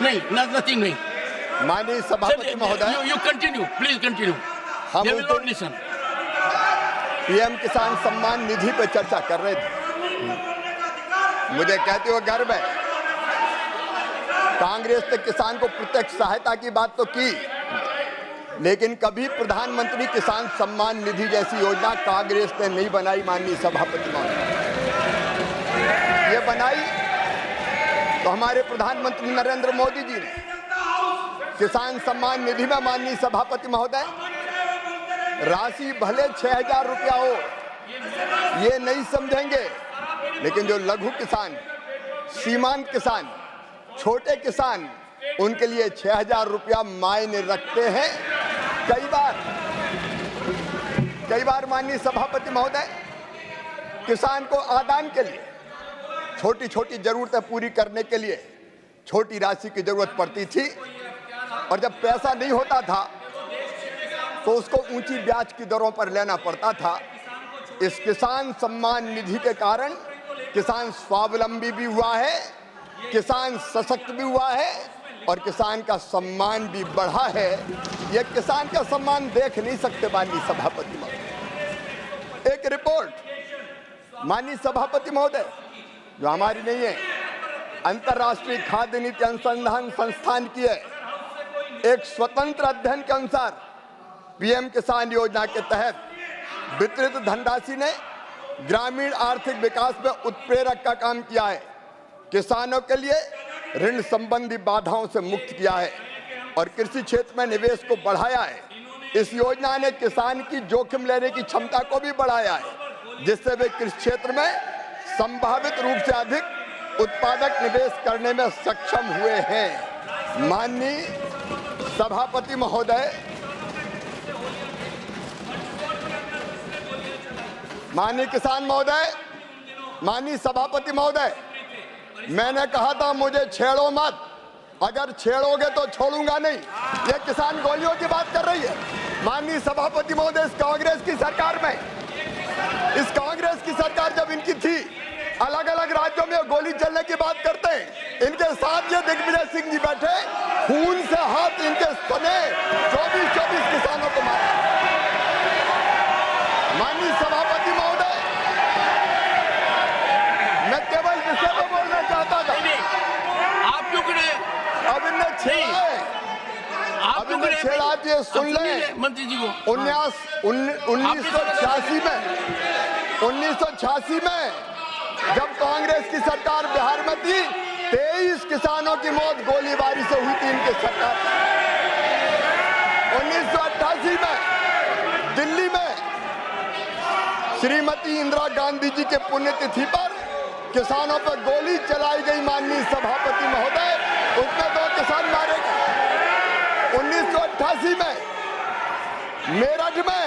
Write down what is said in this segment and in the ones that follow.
नहीं, नथिंग नहीं। माननीय सभापति महोदय, यू कंटिन्यू, प्लीज कंटिन्यू। हम they will not listen. PM Kisan Samman निधि पर चर्चा कर रहे थे। मुझे कहते हुए गर्व है, कांग्रेस ने किसान को प्रत्यक्ष सहायता की बात तो की, लेकिन कभी प्रधानमंत्री किसान सम्मान निधि जैसी योजना कांग्रेस ने नहीं बनाई। माननीय सभापति महोदय, ये बनाई तो हमारे प्रधानमंत्री नरेंद्र मोदी जी ने। किसान सम्मान निधि में माननीय सभापति महोदय राशि भले 6,000 रुपया हो, ये नहीं समझेंगे, लेकिन जो लघु किसान, सीमांत किसान, छोटे किसान, उनके लिए 6,000 रुपया मायने रखते हैं। कई बार माननीय सभापति महोदय किसान को आदान के लिए, छोटी छोटी जरूरतें पूरी करने के लिए छोटी राशि की जरूरत पड़ती थी, और जब पैसा नहीं होता था तो उसको ऊंची ब्याज की दरों पर लेना पड़ता था। इस किसान सम्मान निधि के कारण किसान स्वावलंबी भी हुआ है, किसान सशक्त भी हुआ है, और किसान का सम्मान भी बढ़ा है। यह किसान का सम्मान देख नहीं सकते माननीय सभापति महोदय। एक रिपोर्ट माननीय सभापति महोदय, जो हमारी नहीं है, अंतर्राष्ट्रीय खाद्य नीति अनुसंधान संस्थान की है, एक स्वतंत्र अध्ययन के अनुसार पीएम किसान योजना के तहत वितरित धनराशि ने ग्रामीण आर्थिक विकास में उत्प्रेरक का काम किया है, किसानों के लिए ऋण संबंधी बाधाओं से मुक्त किया है और कृषि क्षेत्र में निवेश को बढ़ाया है। इस योजना ने किसान की जोखिम लेने की क्षमता को भी बढ़ाया है, जिससे वे कृषि क्षेत्र में संभावित रूप से अधिक उत्पादक निवेश करने में सक्षम हुए हैं। माननीय सभापति महोदय, माननीय किसान महोदय, माननीय सभापति महोदय, मैंने कहा था मुझे छेड़ो मत, अगर छेड़ोगे तो छोड़ूंगा नहीं। ये किसान गोलियों की बात कर रही है। माननीय सभापति महोदय, इस कांग्रेस की सरकार जब इनकी थी, अलग अलग राज्यों में गोली चलने की बात करते हैं। इनके साथ ये दिग्विजय सिंह जी बैठे, खून से हाथ इनके सने 24 किसानों को मारा। माननीय सभापति महोदय, मैं केवल विषय में बोलना चाहता था। आप क्यों करे? अब इनने छेड़ा है, अब इनने छेड़ा दिए। सुन लें मंत्री जी को। 1986 में जब कांग्रेस की सरकार बिहार में थी, 23 किसानों की मौत गोलीबारी से हुई थी इनकी सरकार। 1988 में दिल्ली में श्रीमती इंदिरा गांधी जी के पुण्यतिथि पर किसानों पर गोली चलाई गई। माननीय सभापति महोदय, उसमें 2 किसान मारे गए। 1988 में मेरठ में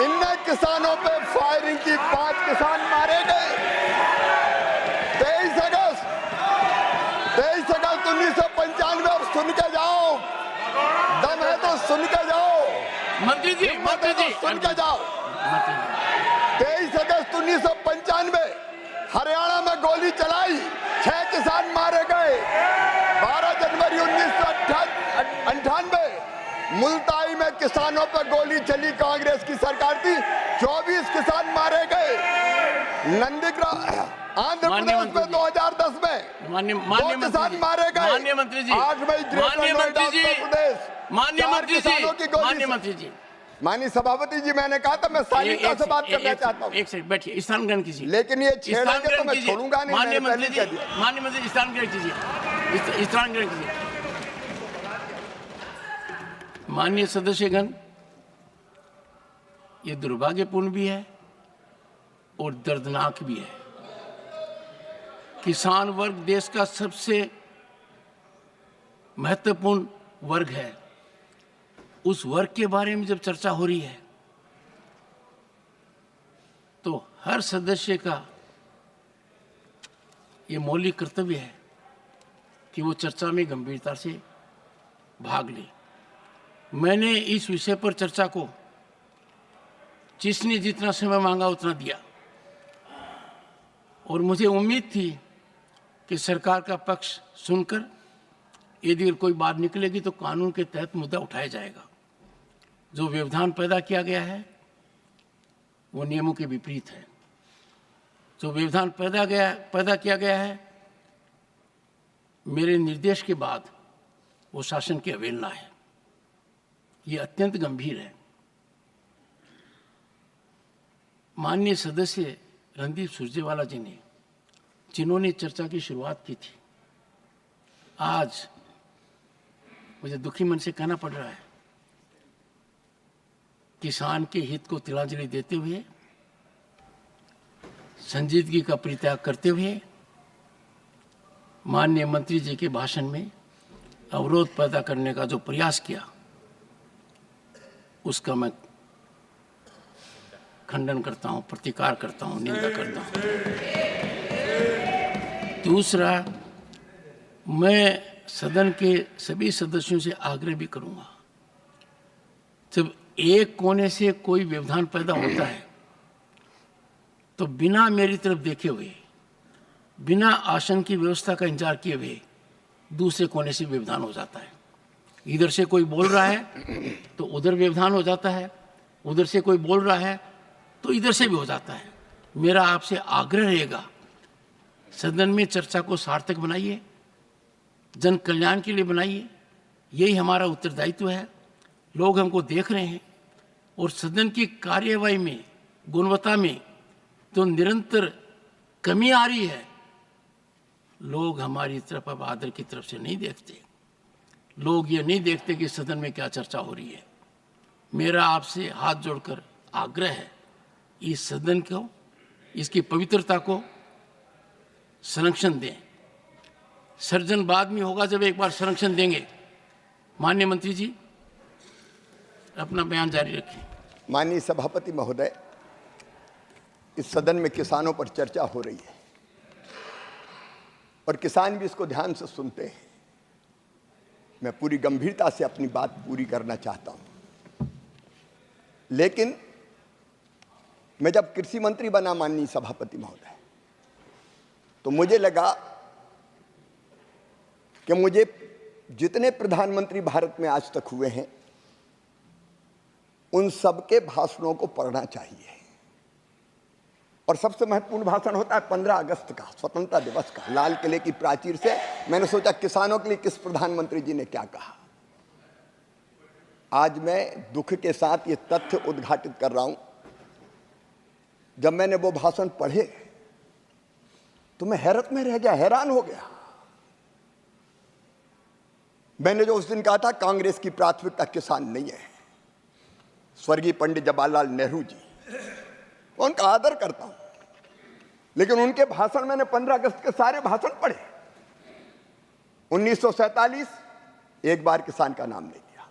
इनने किसानों पे फायरिंग की, 5 किसान मारे गए। 23 अगस्त 1995, अब सुन के जाओ, दम है तो सुन के जाओ मंत्री जी, सुन के जाओ। 23 अगस्त 1995 हरियाणा में गोली चलाई, 6 किसान मारे गए। 12 जनवरी 1998 मुल्ताई में किसानों पर गोली चली, कांग्रेस की सरकार थी, 24 किसान मारे गए। नंदीग्राम आंध्र प्रदेश में 2010 में 2 किसान मारे गए। 8 मई माननीय मंत्री जी, माननीय सभापति जी, मैंने कहा था मैं शालीनता से बात करना चाहता हूँ। एक सेकंड बैठिए, स्थान ग्रहण कीजिए। लेकिन ये छेड़ेंगे तो मैं छोड़ूंगा नहीं। माननीय मंत्री जी, स्थान ग्रहण कीजिए, स्थान ग्रहण कीजिए। माननीय सदस्यगण, ये दुर्भाग्यपूर्ण भी है और दर्दनाक भी है। किसान वर्ग देश का सबसे महत्वपूर्ण वर्ग है। उस वर्ग के बारे में जब चर्चा हो रही है तो हर सदस्य का ये मौलिक कर्तव्य है कि वो चर्चा में गंभीरता से भाग ले। मैंने इस विषय पर चर्चा को जिसने जितना समय मांगा उतना दिया और मुझे उम्मीद थी कि सरकार का पक्ष सुनकर यदि कोई बात निकलेगी तो कानून के तहत मुद्दा उठाया जाएगा। जो व्यवधान पैदा किया गया है वो नियमों के विपरीत है। जो व्यवधान पैदा किया गया है मेरे निर्देश के बाद वो शासन की अवहेलना है। ये अत्यंत गंभीर है। माननीय सदस्य रणदीप सुरजेवाला जी ने, जिन्होंने चर्चा की शुरुआत की थी, आज मुझे दुखी मन से कहना पड़ रहा है, किसान के हित को तिलांजलि देते हुए, संजीदगी का परित्याग करते हुए माननीय मंत्री जी के भाषण में अवरोध पैदा करने का जो प्रयास किया, उसका मैं खंडन करता हूं, प्रतिकार करता हूं, निंदा करता हूं। दूसरा, मैं सदन के सभी सदस्यों से आग्रह भी करूंगा, जब एक कोने से कोई व्यवधान पैदा होता है तो बिना मेरी तरफ देखे हुए, बिना आसन की व्यवस्था का इंतजार किए हुए दूसरे कोने से व्यवधान हो जाता है। इधर से कोई बोल रहा है तो उधर व्यवधान हो जाता है, उधर से कोई बोल रहा है तो इधर से भी हो जाता है। मेरा आपसे आग्रह रहेगा, सदन में चर्चा को सार्थक बनाइए, जन कल्याण के लिए बनाइए। यही हमारा उत्तरदायित्व है। लोग हमको देख रहे हैं और सदन की कार्यवाही में, गुणवत्ता में तो निरंतर कमी आ रही है। लोग हमारी तरफ अब आदर की तरफ से नहीं देखते। लोग ये नहीं देखते कि सदन में क्या चर्चा हो रही है। मेरा आपसे हाथ जोड़कर आग्रह है, इस सदन को, इसकी पवित्रता को संरक्षण दें। सर्जन बाद में होगा जब एक बार संरक्षण देंगे। माननीय मंत्री जी, अपना बयान जारी रखें। माननीय सभापति महोदय, इस सदन में किसानों पर चर्चा हो रही है और किसान भी इसको ध्यान से सुनते हैं। मैं पूरी गंभीरता से अपनी बात पूरी करना चाहता हूं, लेकिन मैं जब कृषि मंत्री बना माननीय सभापति महोदय, तो मुझे लगा कि मुझे जितने प्रधानमंत्री भारत में आज तक हुए हैं उन सबके भाषणों को पढ़ना चाहिए। और सबसे महत्वपूर्ण भाषण होता है 15 अगस्त का, स्वतंत्रता दिवस का, लाल किले की प्राचीर से। मैंने सोचा किसानों के लिए किस प्रधानमंत्री जी ने क्या कहा। आज मैं दुख के साथ ये तथ्य उद्घाटित कर रहा हूं, जब मैंने वो भाषण पढ़े तो मैं हैरत में रह गया, हैरान हो गया। मैंने जो उस दिन कहा था, कांग्रेस की प्राथमिकता किसान नहीं है। स्वर्गीय पंडित जवाहरलाल नेहरू जी, उनका आदर करता हूं, लेकिन उनके भाषण मैंने 15 अगस्त के सारे भाषण पढ़े। 1947 एक बार किसान का नाम नहीं लिया,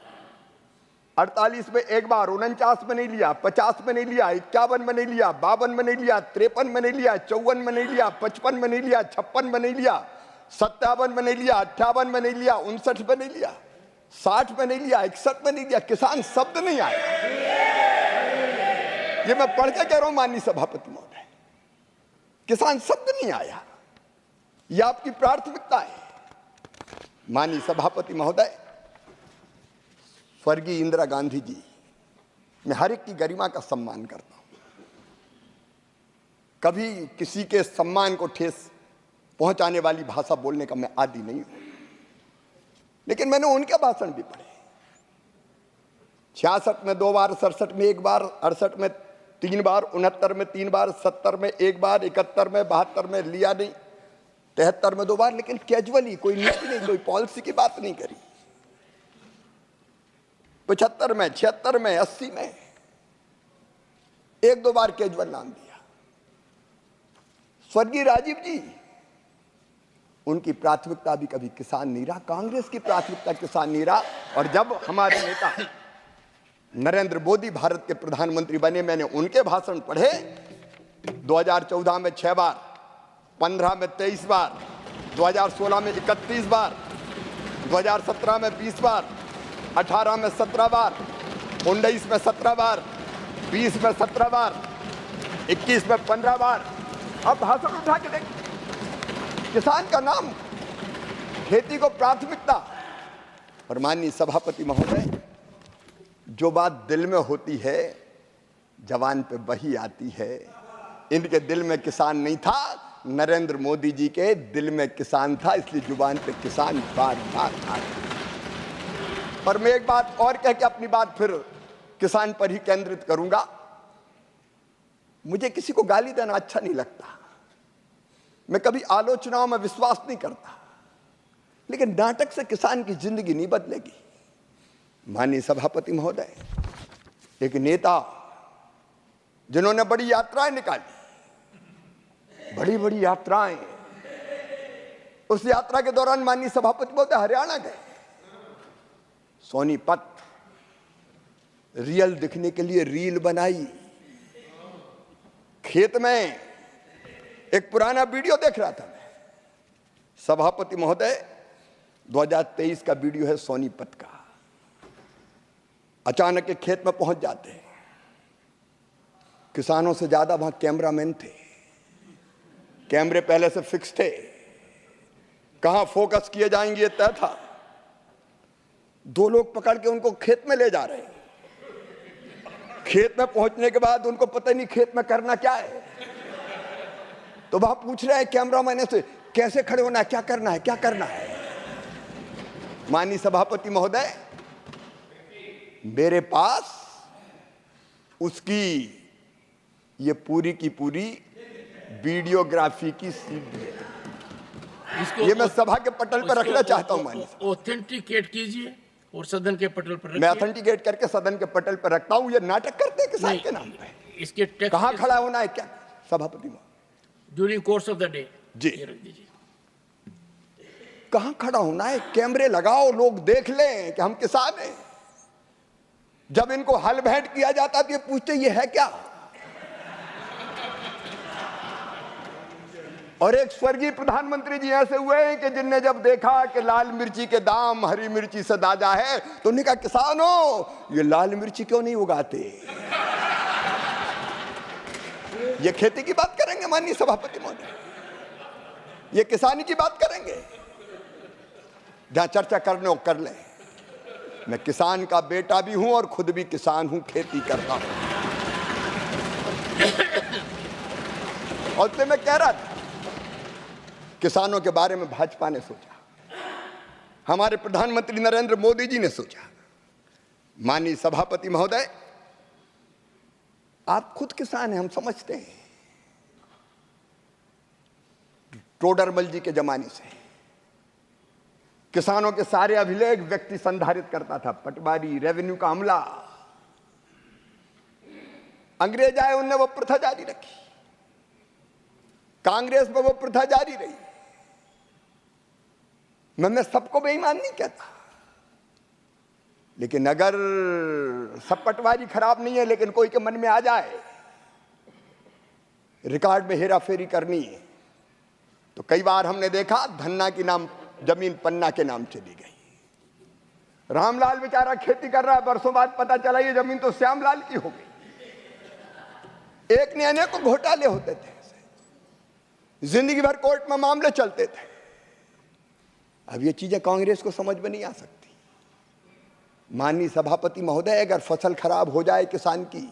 48 में एक बार, 49 में नहीं लिया, 50 में नहीं लिया, 51 में नहीं लिया, 52 में नहीं लिया, 53 में नहीं लिया, 54 में नहीं लिया, 55 में नहीं लिया, 56 में नहीं लिया, 57 में नहीं लिया, 58 में नहीं लिया, 59 में नहीं लिया, 60 में नहीं लिया, 61 में नहीं लिया। किसान शब्द नहीं आया। ये मैं पढ़ के कह रहा हूं माननीय सभापति महोदय, किसान शब्द नहीं आया। यह आपकी प्राथमिकता है। माननीय सभापति महोदय, स्वर्गीय इंदिरा गांधी जी, मैं हर एक की गरिमा का सम्मान करता हूं, कभी किसी के सम्मान को ठेस पहुंचाने वाली भाषा बोलने का मैं आदी नहीं हूं, लेकिन मैंने उनके भाषण भी पढ़े। 66 में 2 बार, 67 में 1 बार, 68 में 3 बार, 69 में 3 बार, 70 में 1 बार, 71 में, 72 में लिया नहीं, 73 में 2 बार, लेकिन कैजुअली, कोई नीति नहीं, कोई पॉलिसी की बात नहीं करी। 75 में, 76 में, 80 में 1-2 बार कैजुअल नाम दिया। स्वर्गीय राजीव जी, उनकी प्राथमिकता भी कभी किसान नहीं रहा, कांग्रेस की प्राथमिकता किसान नहीं रहा। और जब हमारे नेता नरेंद्र मोदी भारत के प्रधानमंत्री बने, मैंने उनके भाषण पढ़े। 2014 में 6 बार, 15 में 23 बार, 2016 में 31 बार, 2017 में 20 बार, 18 में 17 बार, 19 में 17 बार, 20 में 17 बार, 21 में 15 बार। अब भाषण उठा के देख, किसान का नाम, खेती को प्राथमिकता, और माननीय सभापति महोदय, जो बात दिल में होती है जवान पे वही आती है। इनके दिल में किसान नहीं था, नरेंद्र मोदी जी के दिल में किसान था, इसलिए जुबान पे किसान बार बार आता। पर मैं एक बात और कह के अपनी बात फिर किसान पर ही केंद्रित करूंगा। मुझे किसी को गाली देना अच्छा नहीं लगता, मैं कभी आलोचनाओं में विश्वास नहीं करता, लेकिन नाटक से किसान की जिंदगी नहीं बदलेगी। माननीय सभापति महोदय, एक नेता जिन्होंने बड़ी यात्राएं निकाली, बड़ी बड़ी यात्राएं, उस यात्रा के दौरान माननीय सभापति महोदय हरियाणा गए, सोनीपत रियल दिखने के लिए रील बनाई। खेत में एक पुराना वीडियो देख रहा था मैं, सभापति महोदय 2023 का वीडियो है सोनीपत का। अचानक एक खेत में पहुंच जाते हैं, किसानों से ज्यादा वहां कैमरामैन थे, कैमरे पहले से फिक्स थे, कहां फोकस किए जाएंगे ये तय था। 2 लोग पकड़ के उनको खेत में ले जा रहे हैं। खेत में पहुंचने के बाद उनको पता नहीं खेत में करना क्या है, तो वहां पूछ रहे हैं कैमरामैन से कैसे खड़े होना है, क्या करना है, क्या करना है। माननीय सभापति महोदय, मेरे पास उसकी ये पूरी की पूरी वीडियोग्राफी की सीडी है। ये मैं सभा के पटल पर रखना चाहता हूं। माननीय ऑथेंटिकेट कीजिए और सदन के पटल पर रखिए। मैं ऑथेंटिकेट करके सदन के पटल पर रखता हूं। ये नाटक करते हैं किसान के नाम पे। इसके टेक्स्ट कहां खड़ा होना है, क्या सभापति महोदय during course of the day जी रख दीजिए। कहां खड़ा होना है, कैमरे लगाओ, लोग देख लें कि हम किसान हैं। जब इनको हल भेंट किया जाता तो ये पूछते ये है क्या। और एक स्वर्गीय प्रधानमंत्री जी ऐसे हुए हैं कि जिनने जब देखा कि लाल मिर्ची के दाम हरी मिर्ची से दादा है तो उन्होंने कहा किसानों ये लाल मिर्ची क्यों नहीं उगाते। ये खेती की बात करेंगे माननीय सभापति महोदय, ये किसानी की बात करेंगे। जहां चर्चा करने हो कर लें। मैं किसान का बेटा भी हूं और खुद भी किसान हूं, खेती करता हूं। और तो मैं कह रहा था किसानों के बारे में भाजपा ने सोचा, हमारे प्रधानमंत्री नरेंद्र मोदी जी ने सोचा। माननीय सभापति महोदय, आप खुद किसान हैं, हम समझते हैं। टोडरमल जी के जमाने से किसानों के सारे अभिलेख व्यक्ति संधारित करता था। पटवारी, रेवेन्यू का अमला, अंग्रेज आए उनने वो प्रथा जारी रखी, कांग्रेस में वो प्रथा जारी रही। मैं सबको बेईमान नहीं कहता, लेकिन अगर सब पटवारी खराब नहीं है, लेकिन कोई के मन में आ जाए रिकॉर्ड में हेरा फेरी करनी है, तो कई बार हमने देखा धन्ना की नाम जमीन पन्ना के नाम चली गई। रामलाल बेचारा खेती कर रहा है, बरसों बाद पता चला ये जमीन तो श्यामलाल की हो गई। एक ने अनेकों घोटाले होते थे, जिंदगी भर कोर्ट में मामले चलते थे। अब ये चीजें कांग्रेस को समझ में नहीं आ सकती। माननीय सभापति महोदय, अगर फसल खराब हो जाए किसान की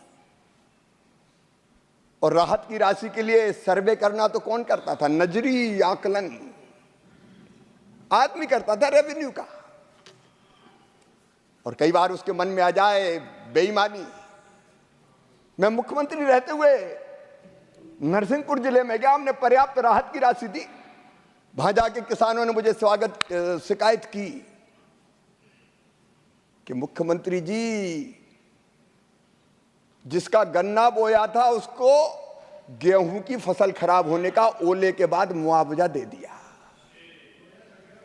और राहत की राशि के लिए सर्वे करना तो कौन करता था, नजरी आकलन आदमी करता था, रेवेन्यू का। और कई बार उसके मन में आ जाए बेईमानी। मैं मुख्यमंत्री रहते हुए नरसिंहपुर जिले में गया, हमने पर्याप्त राहत की राशि दी। वहां जाके किसानों ने मुझे शिकायत की कि मुख्यमंत्री जी, जिसका गन्ना बोया था उसको गेहूं की फसल खराब होने का ओले के बाद मुआवजा दे दिया।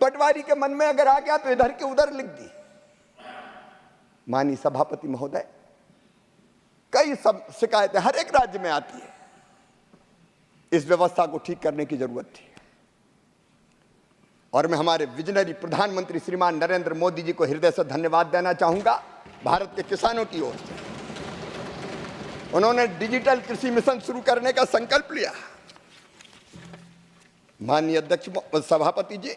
पटवारी के मन में अगर आ गया तो इधर के उधर लिख दी। माननीय सभापति महोदय, कई सब शिकायतें हर एक राज्य में आती है। इस व्यवस्था को ठीक करने की जरूरत थी और मैं हमारे विजनरी प्रधानमंत्री श्रीमान नरेंद्र मोदी जी को हृदय से धन्यवाद देना चाहूंगा। भारत के किसानों की ओर से उन्होंने डिजिटल कृषि मिशन शुरू करने का संकल्प लिया। माननीय अध्यक्ष सभापति जी,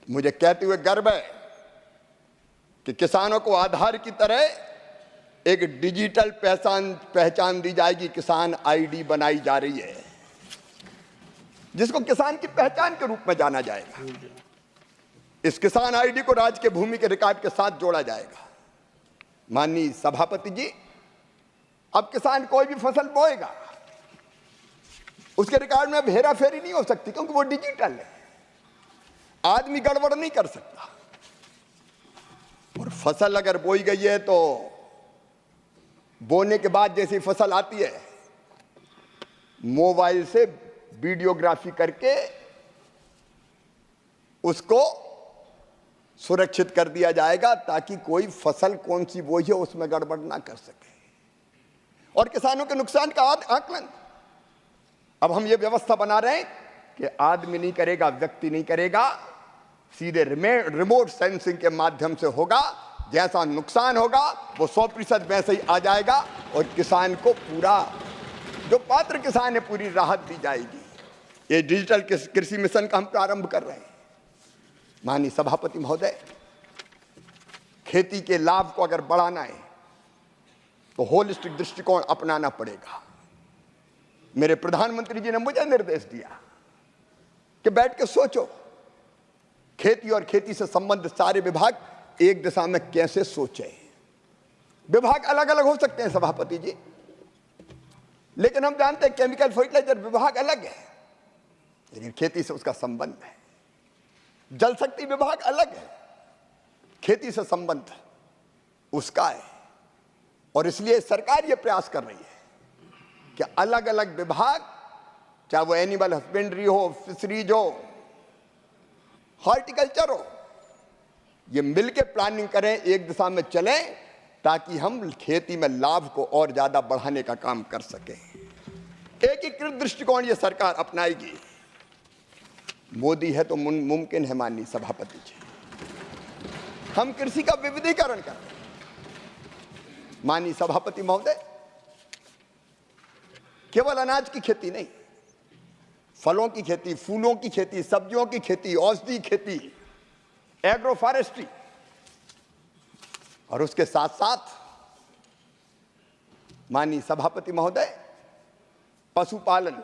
मुझे कहते हुए गर्व है कि किसानों को आधार की तरह एक डिजिटल पहचान दी जाएगी। किसान आईडी बनाई जा रही है, जिसको किसान की पहचान के रूप में जाना जाएगा। इस किसान आईडी को राज्य के भूमि के रिकॉर्ड के साथ जोड़ा जाएगा। माननीय सभापति जी, अब किसान कोई भी फसल बोएगा, उसके रिकॉर्ड में हेरा फेरी नहीं हो सकती, क्योंकि वो डिजिटल है। आदमी गड़बड़ नहीं कर सकता। और फसल अगर बोई गई है तो बोने के बाद जैसी फसल आती है, मोबाइल से वीडियोग्राफी करके उसको सुरक्षित कर दिया जाएगा, ताकि कोई फसल कौन सी बोई है उसमें गड़बड़ ना कर सके। और किसानों के नुकसान का आकलन अब हम ये व्यवस्था बना रहे हैं कि आदमी नहीं करेगा, व्यक्ति नहीं करेगा, सीधे रिमोट सेंसिंग के माध्यम से होगा। जैसा नुकसान होगा वो 100% वैसे ही आ जाएगा और किसान को पूरा, जो पात्र किसान है, पूरी राहत दी जाएगी। ये डिजिटल कृषि मिशन का हम प्रारंभ कर रहे हैं। माननीय सभापति महोदय, खेती के लाभ को अगर बढ़ाना है तो होलिस्टिक दृष्टिकोण अपनाना पड़ेगा। मेरे प्रधानमंत्री जी ने मुझे निर्देश दिया कि बैठ के सोचो, खेती और खेती से संबंधित सारे विभाग एक दिशा में कैसे सोचे। विभाग अलग अलग हो सकते हैं सभापति जी, लेकिन हम जानते हैं केमिकल फर्टिलाइजर विभाग अलग है, लेकिन खेती से उसका संबंध है। जल शक्ति विभाग अलग है, खेती से संबंध उसका है। और इसलिए सरकार यह प्रयास कर रही है कि अलग अलग विभाग, चाहे वो एनिमल हस्बेंड्री हो, फिशरीज हो, हॉर्टिकल्चर हो, ये मिलकर प्लानिंग करें, एक दिशा में चलें, ताकि हम खेती में लाभ को और ज्यादा बढ़ाने का काम कर सकें। एकीकृत दृष्टिकोण ये सरकार अपनाएगी। मोदी है तो मुमकिन है। माननीय सभापति जी, हम कृषि का विविधीकरण करें। माननीय सभापति महोदय, केवल अनाज की खेती नहीं, फलों की खेती, फूलों की खेती, सब्जियों की खेती, औषधि खेती, एग्रो फॉरेस्ट्री, और उसके साथ साथ माननीय सभापति महोदय, पशुपालन,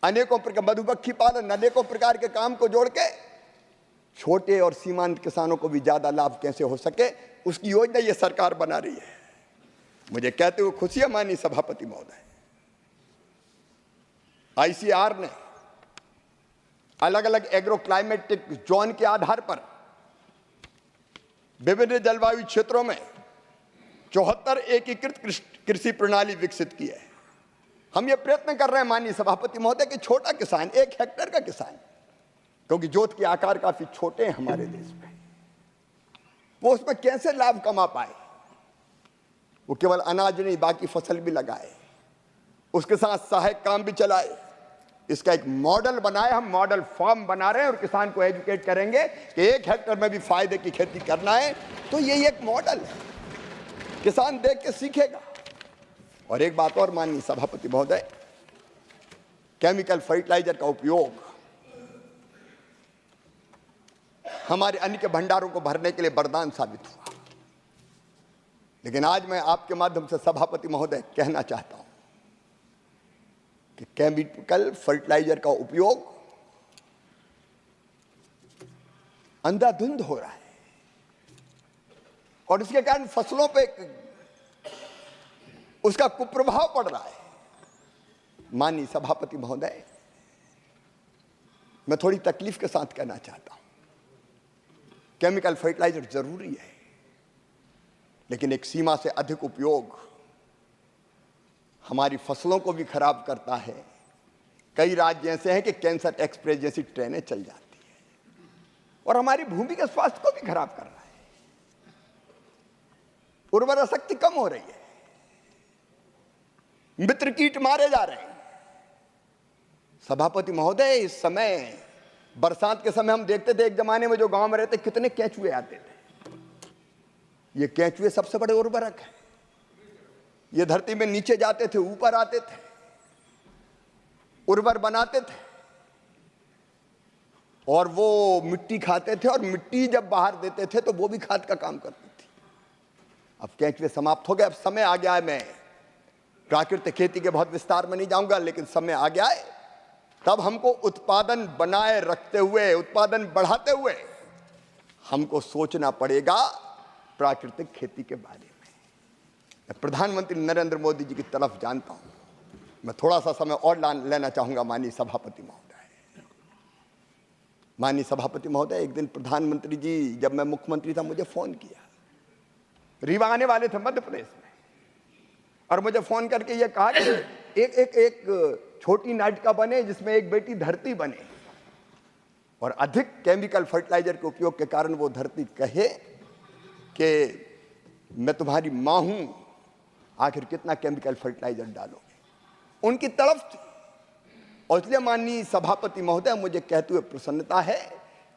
अनेकों प्रकार, मधुमक्खी पालन, अनेकों प्रकार के काम को जोड़ के छोटे और सीमांत किसानों को भी ज्यादा लाभ कैसे हो सके, उसकी योजना ये सरकार बना रही है। मुझे कहते हुए खुशी है माननीय सभापति महोदय, आईसीआर ने अलग अलग एग्रो क्लाइमेटिक जोन के आधार पर विभिन्न जलवायु क्षेत्रों में 74 एकीकृत कृषि प्रणाली विकसित की है। हम ये प्रयत्न कर रहे हैं माननीय सभापति महोदय कि छोटा किसान, 1 हेक्टेयर का किसान, क्योंकि जोत के आकार काफी छोटे हैं हमारे देश में, वो उसमें कैसे लाभ कमा पाए। वो केवल अनाज नहीं, बाकी फसल भी लगाए, उसके साथ सहायक काम भी चलाए। इसका एक मॉडल बनाए, हम मॉडल फार्म बना रहे हैं और किसान को एजुकेट करेंगे कि 1 हेक्टेयर में भी फायदे की खेती करना है। तो यही एक मॉडल है, किसान देख के सीखेगा। और एक बात और माननीय सभापति महोदय, केमिकल फर्टिलाइजर का उपयोग हमारे अन्न के भंडारों को भरने के लिए वरदान साबित हुआ। लेकिन आज मैं आपके माध्यम से सभापति महोदय कहना चाहता हूं कि केमिकल फर्टिलाइजर का उपयोग अंधाधुंध हो रहा है और इसके कारण फसलों पे उसका कुप्रभाव पड़ रहा है। माननीय सभापति महोदय, मैं थोड़ी तकलीफ के साथ कहना चाहता हूं, केमिकल फर्टिलाइजर जरूरी है, लेकिन एक सीमा से अधिक उपयोग हमारी फसलों को भी खराब करता है। कई राज्य ऐसे हैं कि कैंसर एक्सप्रेस जैसी ट्रेनें चल जाती है और हमारी भूमि के स्वास्थ्य को भी खराब कर रहा है। उर्वरा शक्ति कम हो रही है, मित्र कीट मारे जा रहे हैं। सभापति महोदय, इस समय बरसात के समय हम देखते थे, एक जमाने में जो गांव में रहते कितने केंचुए आते थे। ये केंचुए सबसे बड़े उर्वरक हैं। ये धरती में नीचे जाते थे, ऊपर आते थे, उर्वर बनाते थे। और वो मिट्टी खाते थे और मिट्टी जब बाहर देते थे तो वो भी खाद का काम करती थी। अब केंचुए समाप्त हो गए, अब समय आ गया है। मैं प्राकृतिक खेती के बहुत विस्तार में नहीं जाऊंगा, लेकिन समय आ गया है। तब हमको उत्पादन बनाए रखते हुए, उत्पादन बढ़ाते हुए हमको सोचना पड़ेगा प्राकृतिक खेती के बारे में। मैं प्रधानमंत्री नरेंद्र मोदी जी की तरफ जानता हूं। मैं थोड़ा सा समय और लेना चाहूंगा माननीय सभापति महोदय। माननीय सभापति महोदय, एक दिन प्रधानमंत्री जी, जब मैं मुख्यमंत्री था, मुझे फोन किया। रीवा आने वाले थे मध्य प्रदेश में, और मुझे फोन करके ये कहा कि एक छोटी नाटिका बने जिसमें एक बेटी धरती बने, और अधिक केमिकल फर्टिलाइजर के उपयोग के कारण वो धरती कहे कि मैं तुम्हारी मां हूं, आखिर कितना केमिकल फर्टिलाइजर डालोगे। उनकी तड़फ थी। और इसलिए माननीय सभापति महोदय, मुझे कहते हुए प्रसन्नता है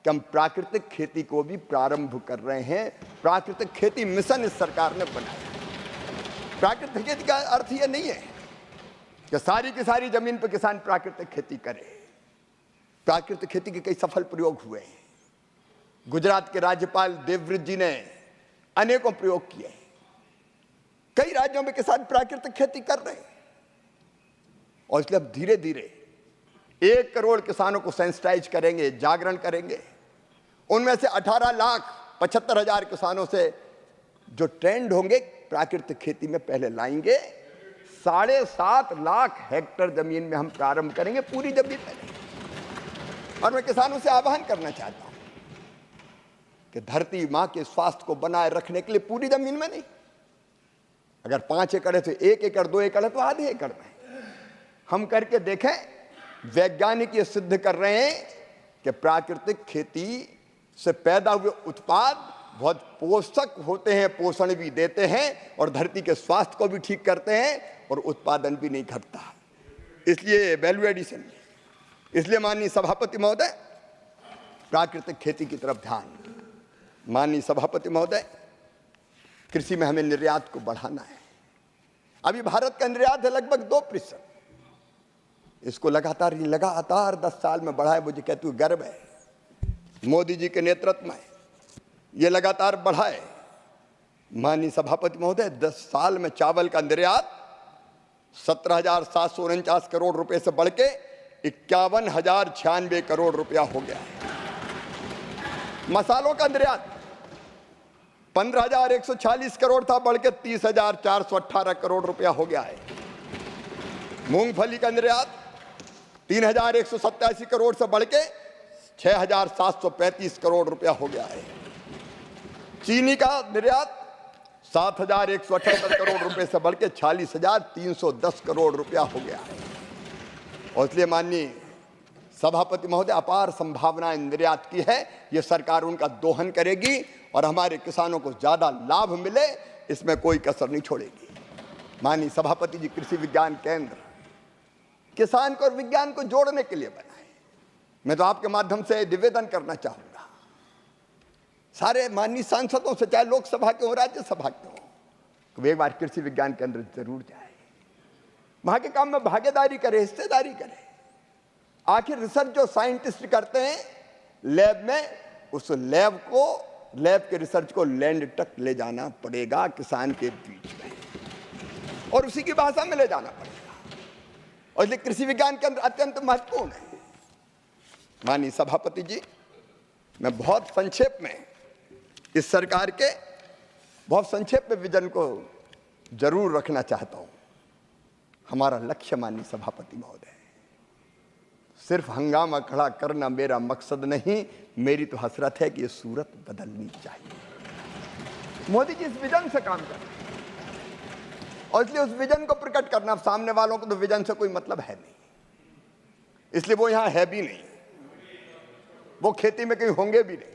कि हम प्राकृतिक खेती को भी प्रारंभ कर रहे हैं। प्राकृतिक खेती मिशन इस सरकार ने बनाया। प्राकृतिक खेती का अर्थ यह नहीं है कि सारी की सारी जमीन पर किसान प्राकृतिक खेती करे। प्राकृतिक खेती के कई सफल प्रयोग हुए हैं। गुजरात के राज्यपाल देवव्रत जी ने अनेकों प्रयोग किए। कई राज्यों में किसान प्राकृतिक खेती कर रहे हैं, और इसलिए अब धीरे धीरे 1 करोड़ किसानों को सेंसिटाइज करेंगे, जागरण करेंगे। उनमें से 18,75,000 किसानों से जो ट्रेंड होंगे प्राकृतिक खेती में पहले लाएंगे। 7.5 लाख हेक्टेयर जमीन में हम प्रारंभ करेंगे, पूरी जमीन में। और मैं किसानों से आह्वान करना चाहता हूं कि धरती मां के स्वास्थ्य को बनाए रखने के लिए पूरी जमीन में नहीं, अगर 5 एकड़ है तो 1 एकड़, 2 एकड़ है तो आधे एकड़ में हम करके देखें। वैज्ञानिक ये सिद्ध कर रहे हैं कि प्राकृतिक खेती से पैदा हुए उत्पाद बहुत पोषक होते हैं, पोषण भी देते हैं, और धरती के स्वास्थ्य को भी ठीक करते हैं, और उत्पादन भी नहीं घटता। इसलिए वैल्यू एडिशन, इसलिए माननीय सभापति महोदय, प्राकृतिक खेती की तरफ ध्यान। माननीय सभापति महोदय, कृषि में हमें निर्यात को बढ़ाना है। अभी भारत का निर्यात है लगभग 2%। इसको लगातार 10 साल में बढ़ा है। मुझे कहते हुए गर्व है, मोदी जी के नेतृत्व में ये लगातार बढ़ा है। माननीय सभापति महोदय, 10 साल में चावल का निर्यात 17,749 करोड़ रुपए से बढ़ के 51,096 करोड़ रुपया हो गया है। मसालों का निर्यात 15,140 करोड़ था, बढ़ के 30,418 करोड़ रुपया हो गया है। मूंगफली का निर्यात 3,187 करोड़ से बढ़ के 6,735 करोड़ रुपया हो गया है। चीनी का निर्यात 7,178 करोड़ रुपए से बढ़ के 46,310 करोड़ रुपया हो गया है। और इसलिए माननीय सभापति महोदय, अपार संभावनाएं निर्यात की है। ये सरकार उनका दोहन करेगी और हमारे किसानों को ज्यादा लाभ मिले, इसमें कोई कसर नहीं छोड़ेगी। माननीय सभापति जी, कृषि विज्ञान केंद्र किसान को और विज्ञान को जोड़ने के लिए बनाए। मैं तो आपके माध्यम से निवेदन करना चाहूंगा सारे माननीय सांसदों से, चाहे लोकसभा के हो, राज्यसभा के हो, तो एक बार कृषि विज्ञान केंद्र जरूर जाए, वहां के काम में भागीदारी करे, हिस्सेदारी करे। आखिर रिसर्च जो साइंटिस्ट करते हैं लैब में, उस लैब के रिसर्च को लैंड तक ले जाना पड़ेगा, किसान के बीच में, और उसी की भाषा में ले जाना पड़ेगा। और इसलिए कृषि विज्ञान केंद्र अत्यंत महत्वपूर्ण है। माननीय सभापति जी, मैं बहुत संक्षेप में इस सरकार के बहुत संक्षेप में विजन को जरूर रखना चाहता हूं। हमारा लक्ष्य माननीय सभापति महोदय, सिर्फ हंगामा खड़ा करना मेरा मकसद नहीं, मेरी तो हसरत है कि ये सूरत बदलनी चाहिए। मोदी जी इस विजन से काम कर रहे हैं, और इसलिए उस विजन को प्रकट करना। सामने वालों को तो विजन से कोई मतलब है नहीं, इसलिए वो यहां है भी नहीं, वो खेती में कहीं होंगे भी नहीं।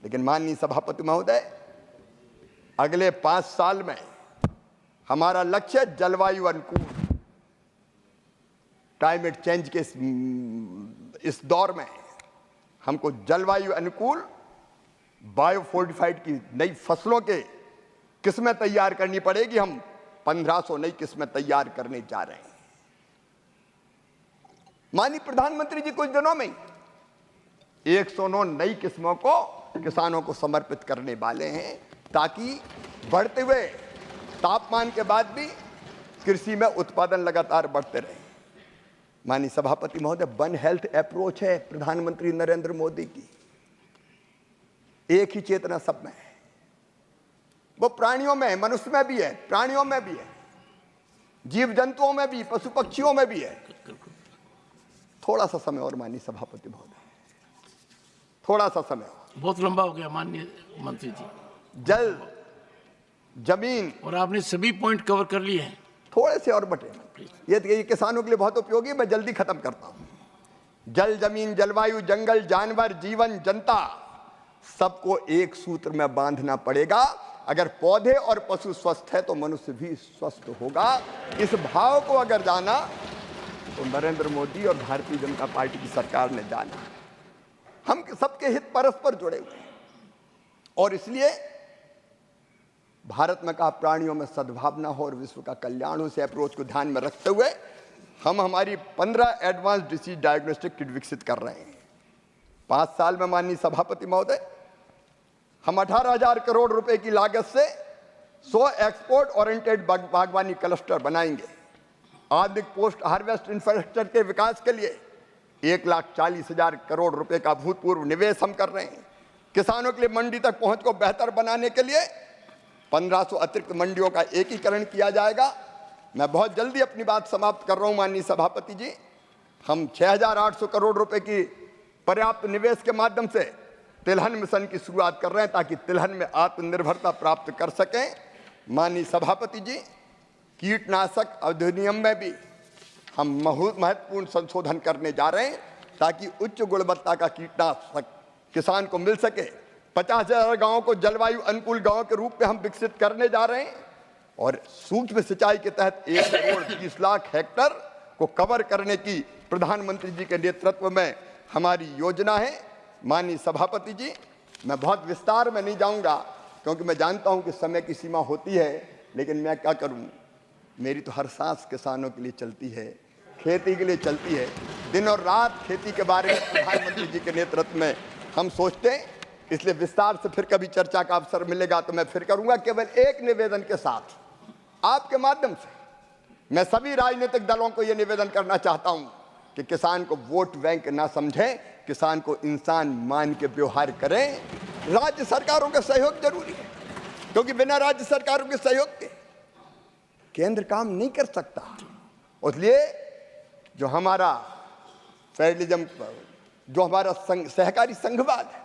लेकिन माननीय सभापति महोदय, अगले 5 साल में हमारा लक्ष्य जलवायु अनुकूल, क्लाइमेट चेंज के इस दौर में हमको जलवायु अनुकूल बायोफोर्टिफाइड की नई फसलों के किस्में तैयार करनी पड़ेगी। हम 1500 नई किस्में तैयार करने जा रहे हैं। माननीय प्रधानमंत्री जी कुछ दिनों में 109 नई किस्मों को किसानों को समर्पित करने वाले हैं, ताकि बढ़ते हुए तापमान के बाद भी कृषि में उत्पादन लगातार बढ़ते रहे। माननीय सभापति महोदय, वन हेल्थ अप्रोच है प्रधानमंत्री नरेंद्र मोदी की। एक ही चेतना सब में है, वो प्राणियों में है, मनुष्य में भी है, प्राणियों में भी है, जीव जंतुओं में भी, पशु पक्षियों में भी है। थोड़ा सा समय और माननीय सभापति महोदय, थोड़ा सा समय और। बहुत लंबा हो गया माननीय मंत्री जी। जल, जमीन, और आपने सभी पॉइंट कवर कर लिए हैं। थोड़े से और बटे, ये किसानों के लिए बहुत उपयोगी, मैं जल्दी खत्म करता हूं। जल, जमीन, जलवायु, जंगल, जानवर, जीवन, जनता, सबको एक सूत्र में बांधना पड़ेगा। अगर पौधे और पशु स्वस्थ है तो मनुष्य भी स्वस्थ होगा। इस भाव को अगर जाना तो नरेंद्र मोदी और भारतीय जनता पार्टी की सरकार ने जाना। हम सबके हित परस्पर जुड़े हुए हैं, और इसलिए भारत में कहा प्राणियों में सद्भावना हो और विश्व का कल्याण हो, से अप्रोच को ध्यान में रखते हुए हम हमारी 15 एडवांस डिसीज डायग्नोस्टिक किट विकसित कर रहे हैं। 5 साल में माननीय सभापति महोदय, हम 18,000 करोड़ रुपए की लागत से 100 एक्सपोर्ट ओरिएंटेड बागवानी क्लस्टर बनाएंगे। आधुनिक पोस्ट हार्वेस्ट इंफ्रास्ट्रक्चर के विकास के लिए 1,40,000 करोड़ रुपए का भूतपूर्व निवेश हम कर रहे हैं। किसानों के लिए मंडी तक पहुंच को बेहतर बनाने के लिए 1500 अतिरिक्त मंडियों का एकीकरण किया जाएगा। मैं बहुत जल्दी अपनी बात समाप्त कर रहा हूं माननीय सभापति जी। हम 6,800 करोड़ रुपए की पर्याप्त निवेश के माध्यम से तिलहन मिशन की शुरुआत कर रहे हैं, ताकि तिलहन में आत्मनिर्भरता प्राप्त कर सकें। माननीय सभापति जी, कीटनाशक अधिनियम में भी हम महत्वपूर्ण संशोधन करने जा रहे हैं, ताकि उच्च गुणवत्ता का कीटनाशक किसान को मिल सके। 50,000 गांवों को जलवायु अनुकूल गांव के रूप में हम विकसित करने जा रहे हैं, और सूक्ष्म सिंचाई के तहत 1,30,00,000 हेक्टर को कवर करने की प्रधानमंत्री जी के नेतृत्व में हमारी योजना है। माननीय सभापति जी, मैं बहुत विस्तार में नहीं जाऊंगा, क्योंकि मैं जानता हूं कि समय की सीमा होती है, लेकिन मैं क्या करूं, मेरी तो हर सांस किसानों के लिए चलती है, खेती के लिए चलती है। दिन और रात खेती के बारे में प्रधानमंत्री जी के नेतृत्व में हम सोचते हैं, इसलिए विस्तार से फिर कभी चर्चा का अवसर मिलेगा तो मैं फिर करूंगा। केवल एक निवेदन के साथ, आपके माध्यम से मैं सभी राजनीतिक दलों को यह निवेदन करना चाहता हूं कि किसान को वोट बैंक ना समझें, किसान को इंसान मान के व्यवहार करें। राज्य सरकारों का सहयोग जरूरी है, क्योंकि बिना राज्य सरकारों के सहयोग के केंद्र काम नहीं कर सकता। इसलिए जो हमारा फेडरलिज्म, जो हमारा सहकारी संघवाद है,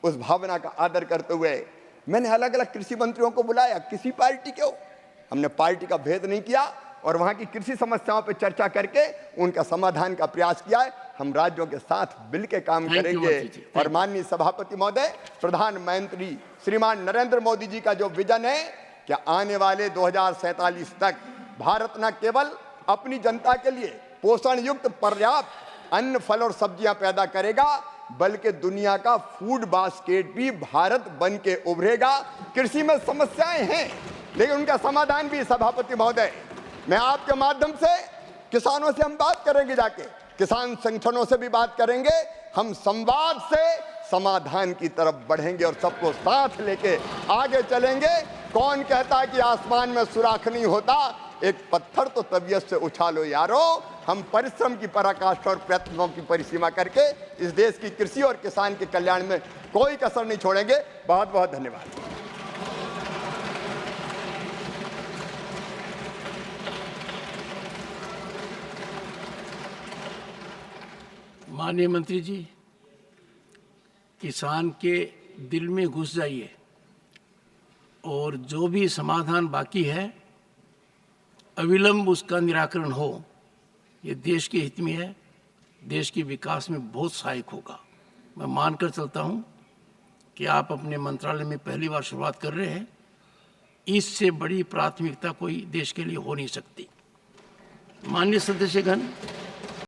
उस भावना का आदर करते हुए मैंने अलग अलग कृषि मंत्रियों को बुलाया, किसी पार्टी के हो, हमने पार्टी का भेद नहीं किया, और वहां की कृषि समस्याओं पर चर्चा करके उनका समाधान का प्रयास किया है। हम राज्यों के साथ मिलकर काम करेंगे। और माननीय सभापति महोदय, प्रधानमंत्री श्रीमान नरेंद्र मोदी जी का जो विजन है कि आने वाले 2047 तक भारत न केवल अपनी जनता के लिए पोषण युक्त पर्याप्त अन्न, फल और सब्जियां पैदा करेगा, बल्कि दुनिया का फूड बास्केट भी भारत बन के उभरेगा। कृषि में समस्याएं हैं, लेकिन उनका समाधान भी, सभापति महोदय, मैं आपके माध्यम से किसानों से हम बात करेंगे, जाके किसान संगठनों से भी बात करेंगे। हम संवाद से समाधान की तरफ बढ़ेंगे और सबको साथ लेके आगे चलेंगे। कौन कहता है कि आसमान में सुराख नहीं होता, एक पत्थर तो तबीयत से उछालो यारो। हम परिश्रम की पराकाष्ठा और प्रयत्नों की परिसीमा करके इस देश की कृषि और किसान के कल्याण में कोई कसर नहीं छोड़ेंगे। बहुत बहुत धन्यवाद। माननीय मंत्री जी, किसान के दिल में घुस जाइए, और जो भी समाधान बाकी है अविलंब उसका निराकरण हो। ये देश के हित में है, देश के विकास में बहुत सहायक होगा। मैं मानकर चलता हूँ कि आप अपने मंत्रालय में पहली बार शुरुआत कर रहे हैं, इससे बड़ी प्राथमिकता कोई देश के लिए हो नहीं सकती। माननीय सदस्यगण,